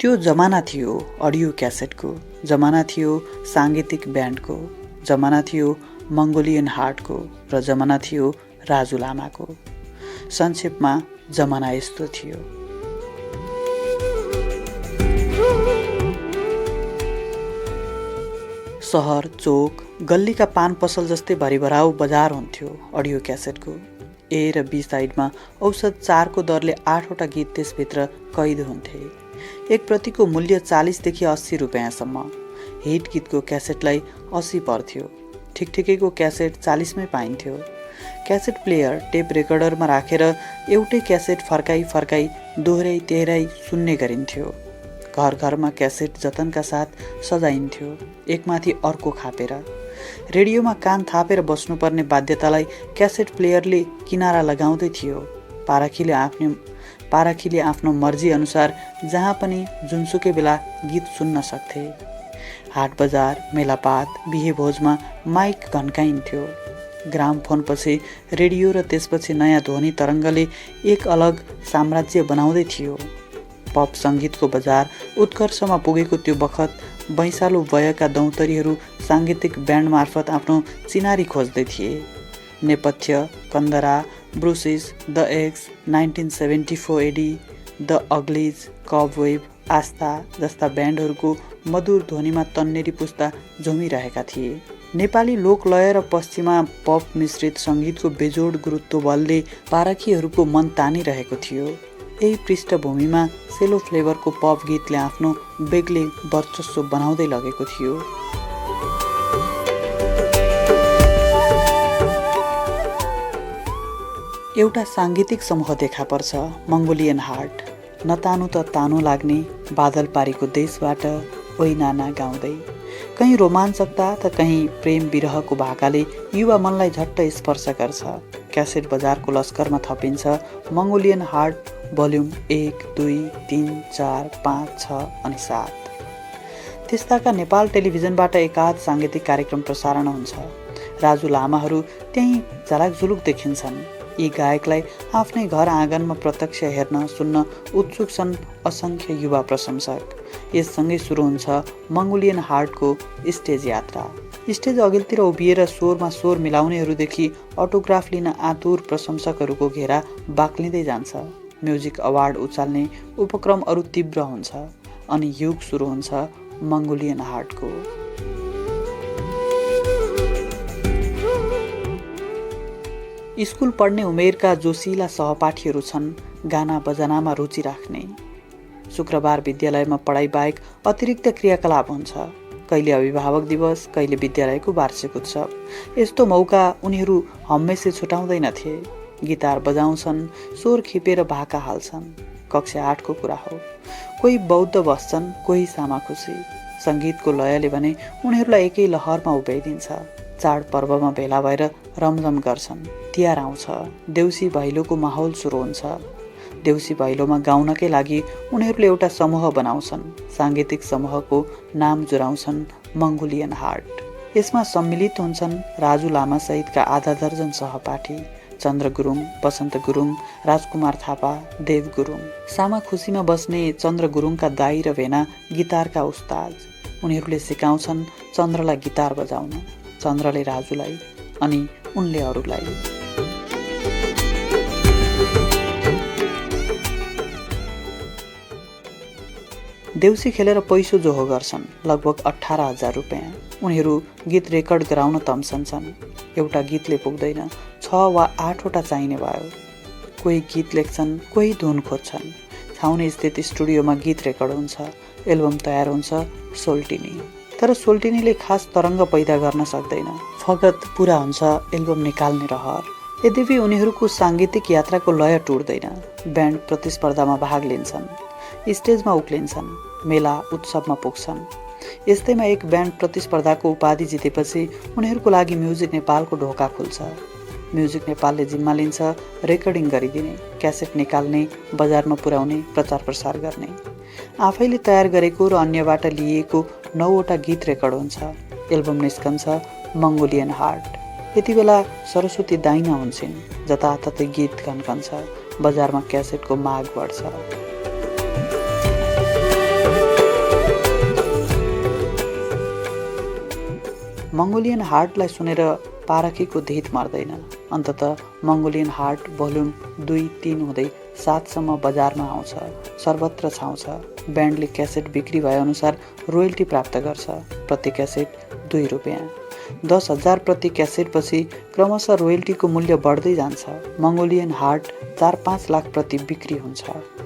त्यो जमाना थियो अडियो क्यासेटको, जमाना थियो साङ्गीतिक ब्यान्डको, जमाना थियो मङ्गोलियन हार्टको र जमाना थियो राजु लामाको। संक्षेपमा जमाना यस्तो थियो। सहर, चोक, गल्लीका पान पसल जस्तै भरिभराउ बजार हुन्थ्यो अडियो क्यासेटको। ए र बी साइडमा औसत 4को दरले 8वटा गीत त्यसभित्र कैद हुन्थे। एक प्रतिको मूल्य 40 देखि 80 रुपियाँसम्म। हिट गीतको क्यासेटलाई 80 पर्थ्यो। ठिकठिकैको क्यासेट 40मै पाइन्थ्यो। क्यासेट प्लेयर टेप रेकर्डरमा राखेर एउटै क्यासेट फर्काई दोहोऱ्याई तेह्राई सुन्ने गरिन्थ्यो। घर घरमा क्यासेट जतनका साथ सजाइन्थ्यो, एकमाथि अर्को खापेर। रेडियोमा कान थापेर बस्नुपर्ने बाध्यतालाई क्यासेट प्लेयरले किनारा लगाउँदै थियो। पारखीले आफ्नो मर्जी अनुसार जहाँ पनि जुनसुकै बेला गीत सुन्न सक्थे। हाट बजार, मेलापात, बिहे भोजमा माइक घन्काइन्थ्यो। ग्रामफोनपछि रेडियो र त्यसपछि नयाँ ध्वनि तरङ्गले एक अलग साम्राज्य बनाउँदै थियो। पप सङ्गीतको बजार उत्कर्षमा पुगेको त्यो बखत वैँसालो वयका दौतरीहरू साङ्गीतिक ब्यान्ड मार्फत आफ्नो चिनारी खोज्दै थिए। नेपथ्य, कन्दरा, ब्रुसिस, द एक्स, 1974 एडी, द अग्लिज, कबवेब, आस्था जस्ता ब्यान्डहरूको मधुर ध्वनिमा तन्नेरी पुस्ता झुमिरहेका थिए। नेपाली लोकलय र पश्चिमा पप मिश्रित सङ्गीतको बेजोड गुरुत्व बलले पारखीहरूको मन तानिरहेको थियो। यही पृष्ठभूमिमा सेलो फ्लेभरको पप गीतले आफ्नो बेग्लै वर्चस्व बनाउँदै लगेको थियो। एउटा साङ्गीतिक समूह देखा पर्छ, मङ्गोलियन हार्ट। नतानु त तानु लाग्ने बादल पारीको देशबाट ओइ नाना गाउँदै। कहीँ रोमाञ्चकता त कहीँ प्रेम विरहको भाकाले युवा मनलाई झट्ट स्पर्श गर्छ। क्यासेट बजारको लस्करमा थपिन्छ मङ्गोलियन हार्ट भोल्युम 1, 2, 3, 4, 5, 6 अनि 7। त्यस्ताका नेपाल टेलिभिजनबाट एकाध साङ्गीतिक कार्यक्रम प्रसारण हुन्छ। राजु लामाहरू त्यहीँ झलकझुलुक देखिन्छन्। यी गायकलाई आफ्नै घर आँगनमा प्रत्यक्ष हेर्न सुन्न उत्सुक छन् असङ्ख्य युवा प्रशंसक। यससँगै सुरु हुन्छ मङ्गोलियन हार्टको स्टेज यात्रा। स्टेज अघिल्तिर उभिएर स्वरमा स्वर मिलाउनेहरूदेखि अटोग्राफ लिन आतुर प्रशंसकहरूको घेरा बाक्लिँदै जान्छ। म्युजिक अवार्ड उचाल्ने उपक्रम अरू तीव्र हुन्छ अनि युग सुरु हुन्छ मङ्गोलियन हार्टको। स्कुल पढ्ने उमेरका जोसिला सहपाठीहरू छन् गाना बजानामा रुचि राख्ने। शुक्रबार विद्यालयमा पढाइ बाहेक अतिरिक्त क्रियाकलाप हुन्छ। कहिले अभिभावक दिवस, कहिले विद्यालयको वार्षिक उत्सव। यस्तो मौका उनीहरू हमेसै छुटाउँदैनथे। गिटार बजाउँछन्, स्वर खिपेर भाका हाल्छन्। कक्षा 8को कुरा हो। कोही बौद्ध बस्छन्, कोही सामाखुसी। सङ्गीतको लयले भने उनीहरूलाई एकै लहरमा उभ्याइदिन्छ। चाडपर्वमा भेला भएर रमझम गर्छन्। तिहार आउँछ, देउसी भैलोको माहौल सुरु हुन्छ। देउसी भैलोमा गाउनकै लागि उनीहरूले एउटा समूह बनाउँछन्। साङ्गीतिक समूहको नाम जुराउँछन् मङ्गोलियन हार्ट। यसमा सम्मिलित हुन्छन् राजु लामा सहितका आधा दर्जन सहपाठी। चन्द्र गुरुङ, बसन्त गुरुङ, राजकुमार थापा, देव गुरुङ। सामा खुसीमा बस्ने चन्द्र गुरुङका दाई र भेना गिटारका उस्ताद। उनीहरूले सिकाउँछन् चन्द्रलाई गिटार बजाउन, चन्द्रले राजुलाई अनि उनले अरूलाई। देउसी खेलेर पैसो जोहो गर्छन्, लगभग 18,000 रुपियाँ। उनीहरू गीत रेकर्ड गराउन तम्सन्छन्। एउटा गीतले पुग्दैन, 6 वा 8वटा चाहिने भयो। कोही गीत लेख्छन्, कोही धुन खोज्छन्। छाउने स्थित स्टुडियोमा गीत रेकर्ड हुन्छ, एल्बम तयार हुन्छ, सोल्टिनी। तर सोल्टिनीले खास तरङ्ग पैदा गर्न सक्दैन। फगत पुरा हुन्छ एल्बम निकाल्ने रहर। यद्यपि उनीहरूको साङ्गीतिक यात्राको लय टुट्दैन। ब्यान्ड प्रतिस्पर्धामा भाग लिन्छन्, स्टेजमा उक्लिन्छन्, मेला उत्सवमा पुग्छन्। यस्तैमा एक ब्यान्ड प्रतिस्पर्धाको उपाधि जितेपछि उनीहरूको लागि म्युजिक नेपालको ढोका खुल्छ। म्युजिक नेपालले जिम्मा लिन्छ रेकर्डिङ गरिदिने, क्यासेट निकाल्ने, बजारमा पुर्याउने, प्रचार प्रसार गर्ने। आफैले तयार गरेको र अन्यबाट लिएको 9वटा गीत रेकर्ड हुन्छ। एल्बम निस्कन्छ मङ्गोलियन हार्ट। यति बेला सरस्वती दाइना हुन्छन्। जताततै गीत घन्कन्छ, बजारमा क्यासेटको माग बढ्छ। मङ्गोलियन हार्टलाई सुनेर पारखीको धित मर्दैन। अन्ततः मङ्गोलियन हार्ट भोल्युम 2-3 हुँदै 7सम्म बजारमा आउँछ, सर्वत्र छाउँछ। ब्यान्डले क्यासेट बिक्री भएअनुसार रोयल्टी प्राप्त गर्छ, प्रति क्यासेट 2 रुपियाँ। 10,000 प्रति क्यासेटपछि क्रमशः रोयल्टीको मूल्य बढ्दै जान्छ। मङ्गोलियन हार्ट 4-5 लाख प्रति बिक्री हुन्छ।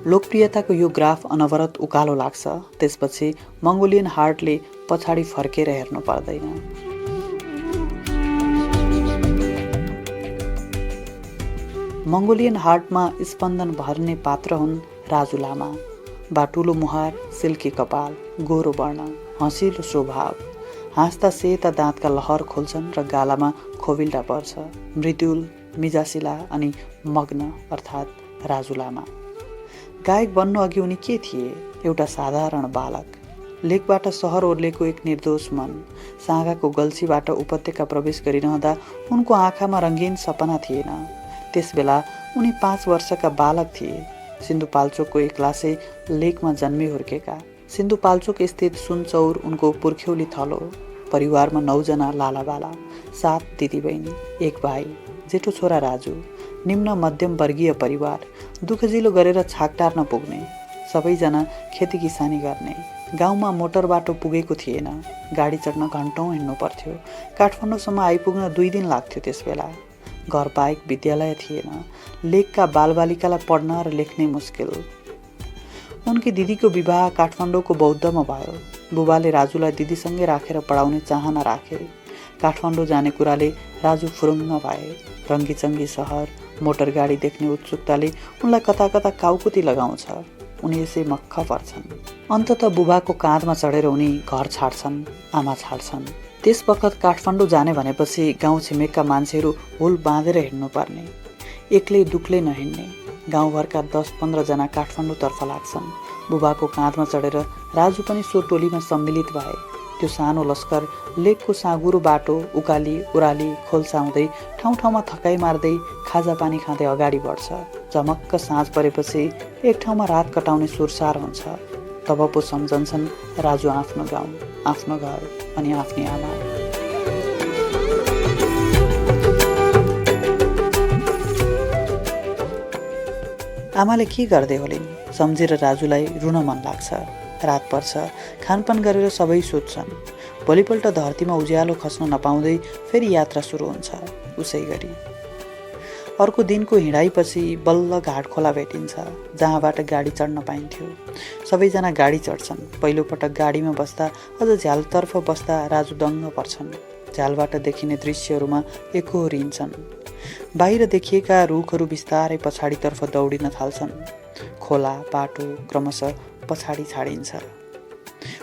लोकप्रियताको यो ग्राफ अनवरत उकालो लाग्छ। त्यसपछि मङ्गोलियन हार्टले पछाडि फर्केर हेर्नु पर्दैन। मङ्गोलियन हार्टमा स्पन्दन भर्ने पात्र हुन् राजु लामा। बाटुलो मुहार, सिल्की कपाल, गोरो वर्ण, हँसिलो स्वभाव। हाँस्दा सेता दाँतका लहर खोल्छन् र गालामा खोविल्टा पर्छ। मृदुल, मिजासिला अनि मग्न अर्थात् राजु लामा। गायक बन्नु अघि उनी के थिए? एउटा साधारण बालक। लेकबाट सहर ओर्लेको एक निर्दोष मन। साँगाको गल्छीबाट उपत्यका प्रवेश गरिरहँदा उनको आँखामा रङ्गीन सपना थिएन। त्यसबेला उनी 5 वर्षका बालक थिए। सिन्धुपाल्चोकको एक्लासे लेकमा जन्मी हुर्केका। सिन्धुपाल्चोक स्थित सुनचौर उनको पुर्ख्यौली थलो। परिवारमा 9 जना लालाबाला, 7 दिदीबहिनी, 1 भाइ, जेठो छोरा राजु। निम्न मध्यम वर्गीय परिवार, दुःखजिलो गरेर छाक टार्न पुग्ने। सबैजना खेती किसानी गर्ने। गाउँमा मोटर बाटो पुगेको थिएन। गाडी चढ्न घन्टौँ हिँड्नु पर्थ्यो। काठमाडौँसम्म आइपुग्न 2 दिन लाग्थ्यो। त्यसबेला घर बाहेक विद्यालय थिएन। लेकका बालबालिकालाई पढ्न र लेख्ने मुस्किल। उनकी दिदीको विवाह काठमाडौँको बौद्धमा भयो। बुबाले राजुलाई दिदीसँगै राखेर पढाउने चाहना राखे। काठमाडौँ जाने कुराले राजु फुरुङ्ग भए। रङ्गीचङ्गी सहर, मोटर गाडी देख्ने उत्सुकताले उनलाई कता कता काउकुती लगाउँछ। उनी यसै मक्ख पर्छन्। अन्ततः बुबाको काँधमा चढेर उनी घर छाड्छन्, आमा छाड्छन्। त्यस बखत काठमाडौँ जाने भनेपछि गाउँ छिमेकका मान्छेहरू हुल बाँधेर हिँड्नुपर्ने। एक्लै दुक्लै नहिँड्ने। गाउँभरका 10-15 जना काठमाडौँतर्फ लाग्छन्। बुबाको काँधमा चढेर राजु पनि सो टोलीमा सम्मिलित भए। त्यो सानो लस्कर लेकको साँगुरो बाटो उकाली उराली खोल्साउँदै ठाउँ ठाउँमा थकाइ मार्दै खाजा पानी खाँदै अगाडि बढ्छ। झमक्क साँझ परेपछि एक ठाउँमा रात कटाउने सुरसार हुन्छ। तब पो सम्झन्छन् राजु आफ्नो गाउँ, आफ्नो घर अनि आफ्नी आमा। आमाले के गर्दै होलिन् सम्झेर राजुलाई रुन मन लाग्छ। रात पर्छ, खानपान गरेर सबै सुत्छन्। भोलिपल्ट धरतीमा उज्यालो खस्न नपाउँदै फेरि यात्रा सुरु हुन्छ। उसै गरी अर्को दिनको हिँडाइपछि बल्ल घाटखोला भेटिन्छ, जहाँबाट गाडी चढ्न पाइन्थ्यो। सबैजना गाडी चढ्छन्। पहिलोपटक गाडीमा बस्दा अझ झ्यालतर्फ बस्दा राजु दङ्ग पर्छन्। झ्यालबाट देखिने दृश्यहरूमा एकोहोरिन्छन्। बाहिर देखिएका रुखहरू बिस्तारै पछाडितर्फ दौडिन थाल्छन्। खोला बाटो क्रमशः पछाडि छाडिन्छ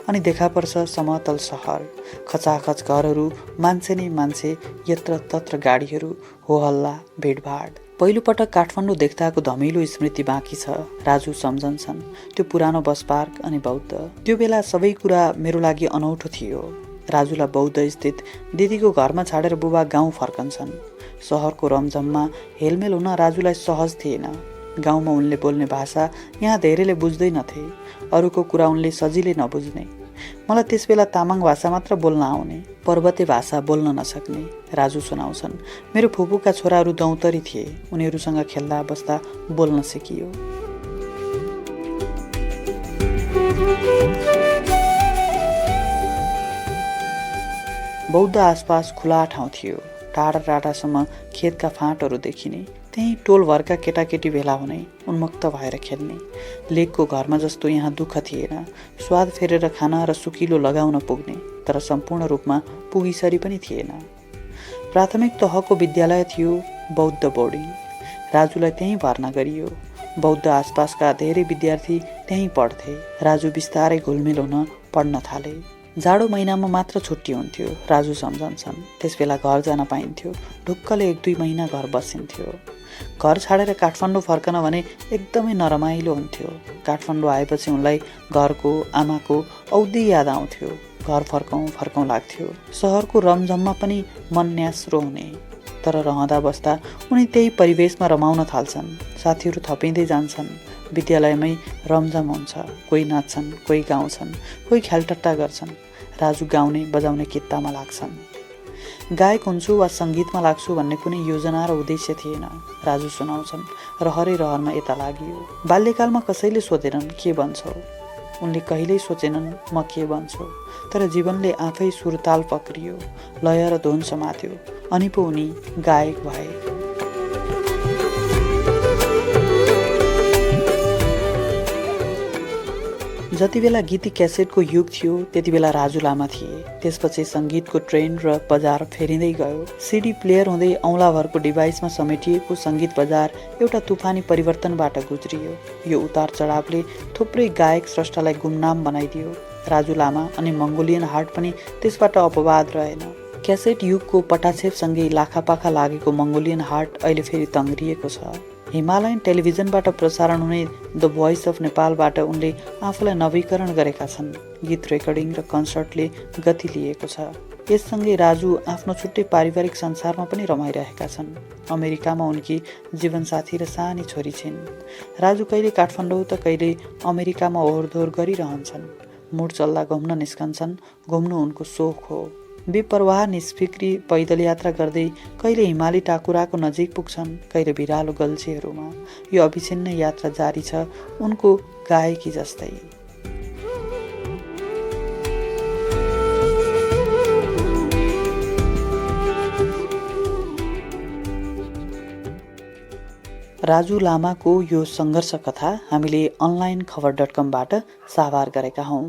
अनि देखा पर्छ समतल सहर, खचाखच घरहरू, मान्छे नै मान्छे, यत्र तत्र गाडीहरू, हो हल्ला भिडभाड। पहिलोपटक काठमाडौँ देख्दाको धमिलो स्मृति बाँकी छ। राजु सम्झन्छन् त्यो पुरानो बस पार्क अनि बौद्ध। त्यो बेला सबै कुरा मेरो लागि अनौठो थियो। राजुलाई बौद्ध स्थित दिदीको घरमा छाडेर बुबा गाउँ फर्कन्छन्। सहरको रमझममा हेलमेल हुन राजुलाई सहज थिएन। गाउँमा उनले बोल्ने भाषा यहाँ धेरैले बुझ्दैनथे। अरूको कुरा उनले सजिलै नबुझ्ने। मलाई त्यसबेला तामाङ भाषा मात्र बोल्न आउने, पर्वते भाषा बोल्न नसक्ने। राजु सुनाउँछन्, मेरो फुपूका छोराहरू दौतरी थिए। उनीहरूसँग खेल्दा बस्दा बोल्न सिकियो। बौद्ध आसपास खुला ठाउँ थियो। टाढा टाढासम्म खेतका फाँटहरू देखिने। त्यहीँ टोलभरका केटाकेटी भेला हुने, उन्मुक्त भएर खेल्ने। लेकको घरमा जस्तो यहाँ दुःख थिएन। स्वाद फेरेर खान र सुकिलो लगाउन पुग्ने, तर सम्पूर्ण रूपमा पुगिसरी पनि थिएन। प्राथमिक तहको विद्यालय थियो बौद्ध बोर्डिङ। राजुलाई त्यहीँ भर्ना गरियो। बौद्ध आसपासका धेरै विद्यार्थी त्यहीँ पढ्थे। राजु बिस्तारै घुलमिल हुन पढ्न थाले। जाडो महिनामा मात्र छुट्टी हुन्थ्यो, राजु सम्झन्छन्। त्यसबेला घर जान पाइन्थ्यो। ढुक्कले 1-2 महिना घर बसिन्थ्यो। घर छाडेर काठमाडौँ फर्कन भने एकदमै नरमाइलो हुन्थ्यो। काठमाडौँ आएपछि उनलाई घरको, आमाको औधी याद आउँथ्यो। घर फर्कौँ फर्कौँ लाग्थ्यो। सहरको रमझममा पनि मन न्यास्रो हुने। तर रहँदा बस्दा उनी त्यही परिवेशमा रमाउन थाल्छन्। साथीहरू थपिँदै जान्छन्। विद्यालयमै रमझम हुन्छ। कोही नाच्छन्, कोही गाउँछन्, कोही ख्यालटट्टा गर्छन्। राजु गाउने बजाउने कित्तामा लाग्छन्। गायक हुन्छु वा सङ्गीतमा लाग्छु भन्ने कुनै योजना र उद्देश्य थिएन, राजु सुनाउँछन् र रहरमा यता लागियो। बाल्यकालमा कसैले सोधेनन् के बन्छौ, उनले कहिल्यै सोचेनन् म के बन्छु, तर जीवनले आफै सुरताल पक्रियो, लय र धुन समात्यो, अनि पो उनी गायक भए। जति बेला गीती क्यासेटको युग थियो त्यति बेला राजु लामा थिए। त्यसपछि सङ्गीतको ट्रेन्ड र बजार फेरिँदै गयो। सिडी प्लेयर हुँदै औँलाभरको डिभाइसमा समेटिएको सङ्गीत बजार एउटा तुफानी परिवर्तनबाट गुज्रियो। यो उतार चढावले थुप्रै गायक स्रष्टालाई गुमनाम बनाइदियो। राजु लामा अनि मङ्गोलियन हार्ट पनि त्यसबाट अपवाद रहेन। क्यासेट युगको पटाक्षेपसँगै लाखापाखा लागेको मङ्गोलियन हार्ट अहिले फेरि तङ्ग्रिएको छ। हिमालयन टेलिभिजनबाट प्रसारण हुने द भोइस अफ नेपालबाट उनले आफूलाई नवीकरण गरेका छन्। गीत रेकर्डिङ र कन्सर्टले गति लिएको छ। यससँगै राजु आफ्नो छुट्टै पारिवारिक संसारमा पनि रमाइरहेका छन्। अमेरिकामा उनकी जीवनसाथी र सानी छोरी छिन्। राजु कहिले काठमाडौँ त कहिले अमेरिकामा ओहोरदोहोर गरिरहन्छन्। मुड चल्दा घुम्न निस्कन्छन्। घुम्नु उनको सोख हो। बेपरवाह निष्फिक्री पैदल यात्रा गर्दै कहिले हिमाली टाकुराको नजिक पुग्छन्, कहिले भिरालो गल्छीहरूमा। यो अविच्छिन्न यात्रा जारी छ उनको गायकी जस्तै। राजु लामाको यो सङ्घर्ष कथा हामीले अनलाइन खबर.com बाट साभार गरेका हौँ।